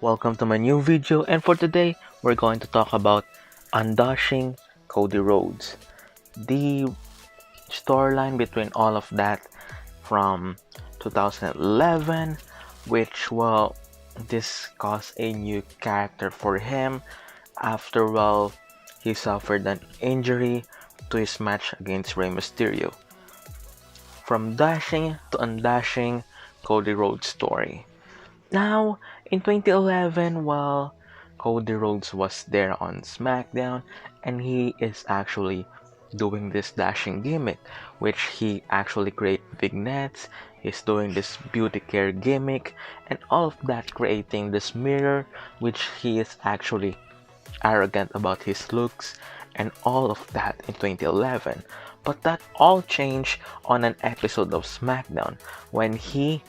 Welcome to my new video, and for today we're going to talk about Undashing Cody Rhodes. The storyline between all of that from 2011, which this caused a new character for him after he suffered an injury to his match against Rey Mysterio. From dashing to undashing Cody Rhodes story. Now, in 2011, Cody Rhodes was there on SmackDown, and he is actually doing this dashing gimmick, which he actually create vignettes. He's doing this beauty care gimmick, and all of that creating this mirror, which he is actually arrogant about his looks, and all of that in 2011. But that all changed on an episode of SmackDown when he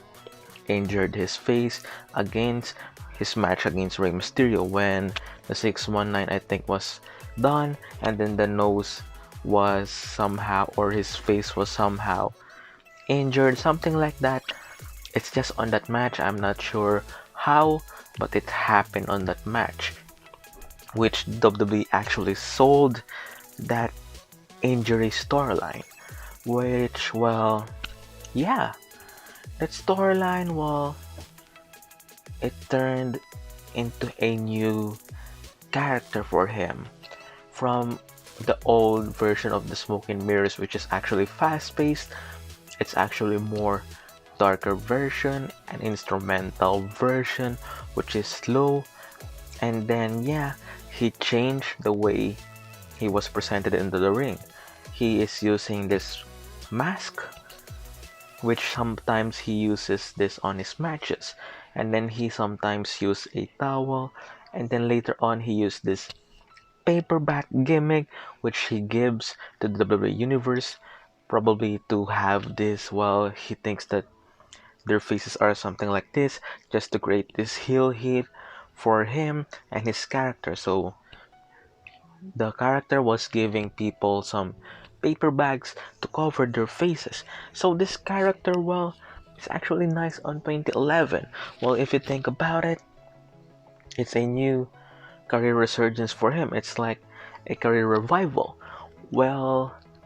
injured his face against his match against Rey Mysterio when the 619 I think was done, and then the nose was somehow, or his face was somehow injured, something like that. It's just on that match. I'm not sure how, but it happened on that match, which WWE actually sold that injury storyline, which yeah, that storyline, it turned into a new character for him from the old version of the Smoke and Mirrors, which is actually fast-paced. It's actually more darker version, an instrumental version, which is slow. And then he changed the way he was presented into the ring. He is using this mask, which sometimes he uses this on his matches, and then he sometimes use a towel, and then later on he used this paperback gimmick, which he gives to the WWE Universe, probably to have this, he thinks that their faces are something like this, just to create this heel hit for him and his character. So the character was giving people some paper bags to cover their faces. So this character, it's actually nice on 2011. If you think about it, it's a new career resurgence for him. It's like a career revival.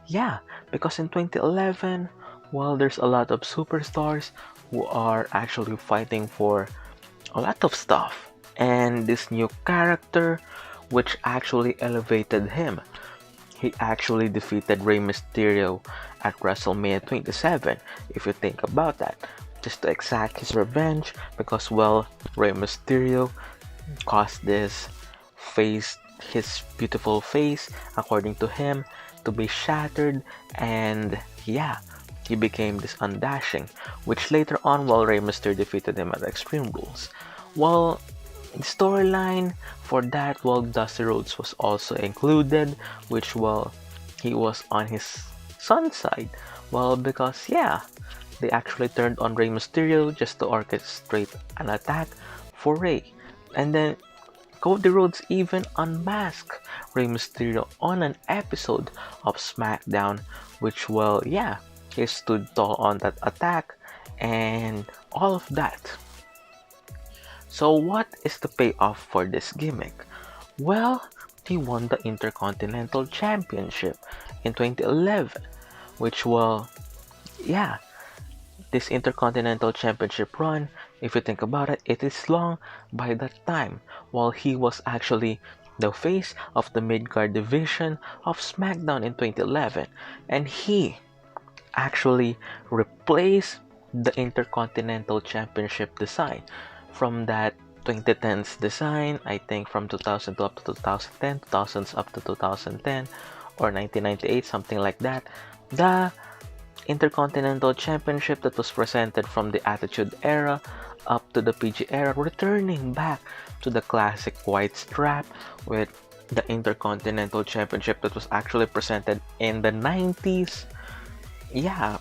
Yeah, because in 2011, there's a lot of superstars who are actually fighting for a lot of stuff. And this new character, which actually elevated him. He actually defeated Rey Mysterio at WrestleMania 27, if you think about that, just to exact his revenge, because Rey Mysterio caused his beautiful face, according to him, to be shattered, and he became this undashing, which later on, Rey Mysterio defeated him at Extreme Rules. The storyline for that, Dusty Rhodes was also included, which he was on his son's side. Because they actually turned on Rey Mysterio just to orchestrate an attack for Rey. And then Cody Rhodes even unmasked Rey Mysterio on an episode of SmackDown, which he stood tall on that attack and all of that. So what is the payoff for this gimmick? He won the Intercontinental Championship in 2011, which this Intercontinental Championship run, if you think about it, it is long by that time, while he was actually the face of the mid-card division of SmackDown in 2011, and he actually replaced the Intercontinental Championship design from that 2010s design, I think from 2002 up to 2010, 2000s up to 2010, or 1998, something like that. The Intercontinental Championship that was presented from the Attitude Era up to the PG Era, returning back to the classic white strap with the Intercontinental Championship that was actually presented in the 90s.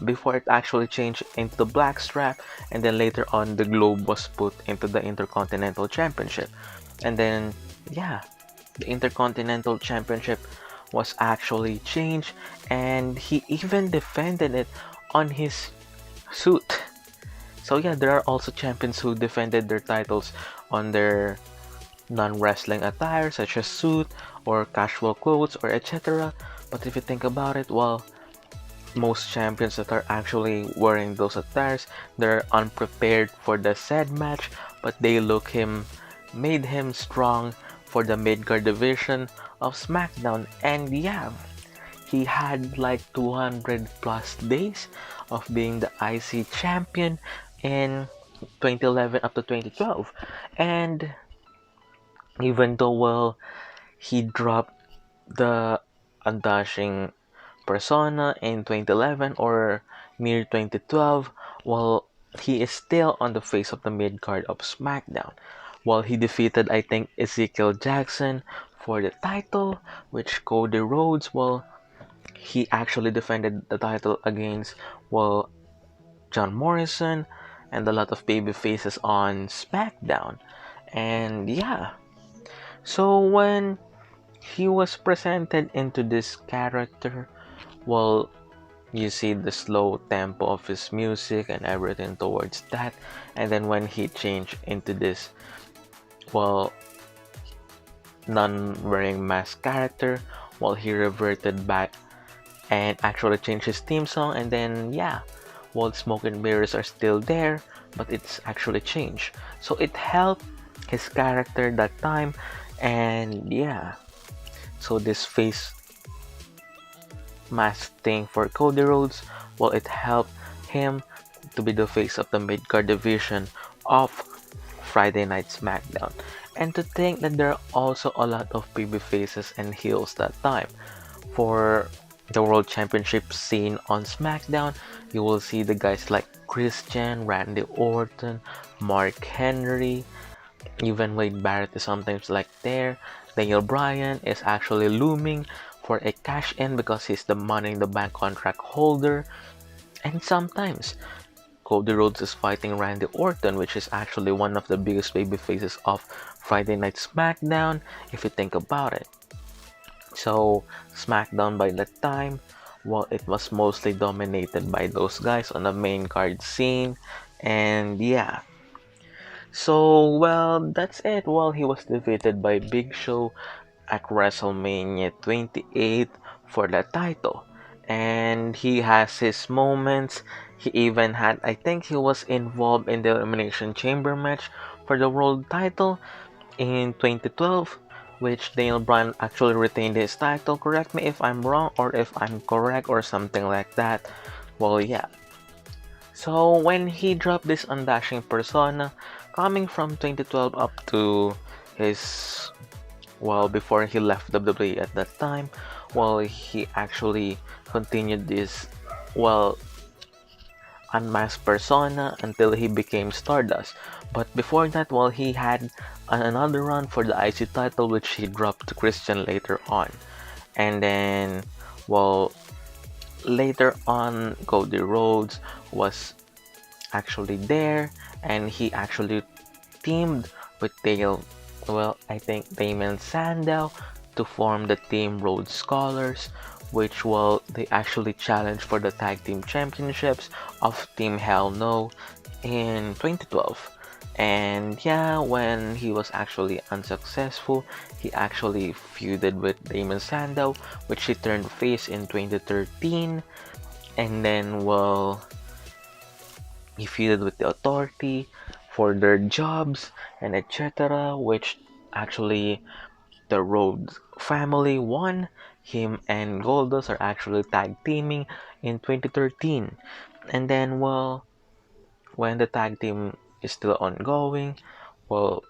Before it actually changed into the black strap, and then later on the globe was put into the Intercontinental Championship. And then the Intercontinental Championship was actually changed, and he even defended it on his suit. So yeah, there are also champions who defended their titles on their non-wrestling attire such as suit or casual clothes or etc. But if you think about it, well, most champions that are actually wearing those attires, they're unprepared for the said match, but they made him strong for the mid-card division of SmackDown. And yeah, he had like 200 plus days of being the IC champion in 2011 up to 2012. And even though, well, he dropped the Undashing persona in 2011 or near 2012, well, he is still on the face of the mid card of SmackDown. While he defeated, I think, Ezekiel Jackson for the title, which Cody Rhodes, well, he actually defended the title against, well, John Morrison and a lot of baby faces on SmackDown. And yeah, so when he was presented into this character, well, you see the slow tempo of his music and everything towards that. And then when he changed into this, well, non-wearing mask character, well, he reverted back and actually changed his theme song. And then, yeah, well, smoke and mirrors are still there, but it's actually changed. So it helped his character that time. And yeah, so this face mask thing for Cody Rhodes, well, it helped him to be the face of the mid-card division of Friday Night SmackDown. And to think that there are also a lot of baby faces and heels that time. For the World Championship scene on SmackDown, you will see the guys like Christian, Randy Orton, Mark Henry, even Wade Barrett is sometimes like there. Daniel Bryan is actually looming for a cash in because he's the Money in the Bank contract holder. And sometimes Cody Rhodes is fighting Randy Orton, which is actually one of the biggest baby faces of Friday Night SmackDown, if you think about it. So SmackDown by that time, well, it was mostly dominated by those guys on the main card scene. And yeah, so well, that's it. Well, he was defeated by Big Show at WrestleMania 28 for the title. And he has his moments. He even had, I think he was involved in the Elimination Chamber match for the world title in 2012, which Daniel Bryan actually retained his title. Correct me if I'm wrong or if I'm correct or something like that. Well, yeah. So when he dropped this Undashing persona, coming from 2012 up to his, well, before he left WWE at that time, well, he actually continued this, well, unmasked persona until he became Stardust. But before that, well, he had another run for the IC title, which he dropped to Christian later on. And then, well, later on, Cody Rhodes was actually there, and he actually teamed with I think Damon Sandow to form the Team Rhodes Scholars, which, well, they actually challenged for the Tag Team Championships of Team Hell No in 2012. And yeah, when he was actually unsuccessful, he actually feuded with Damon Sandow, which he turned face in 2013. And then, well, he feuded with the Authority for their jobs and etc., which actually the Rhodes family won. Him and Goldust are actually tag teaming in 2013. And then, well, when the tag team is still ongoing, well,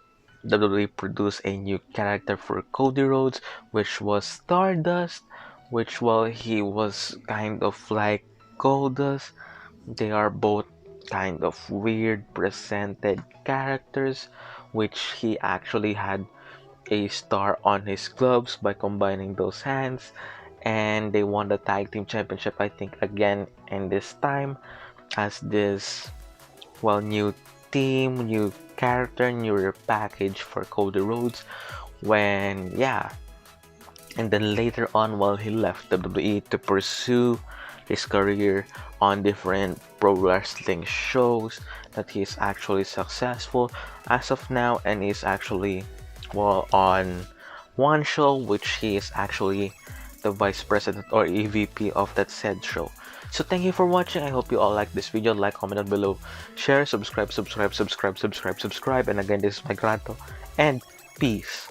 WWE produced a new character for Cody Rhodes, which was Stardust, which, well, he was kind of like Goldust. They are both kind of weird presented characters, which he actually had a star on his gloves by combining those hands. And they won the tag team championship, I think, again, and this time as this, well, new team, new character, new package for Cody Rhodes. When, yeah, and then later on, while he left WWE to pursue his career on different pro wrestling shows that he is actually successful as of now, and is actually, well, on one show which he is actually the vice president or EVP of that said show. So thank you for watching. I hope you all like this video. Like, comment down below, share, subscribe, and again, this is Mikeratto, and peace.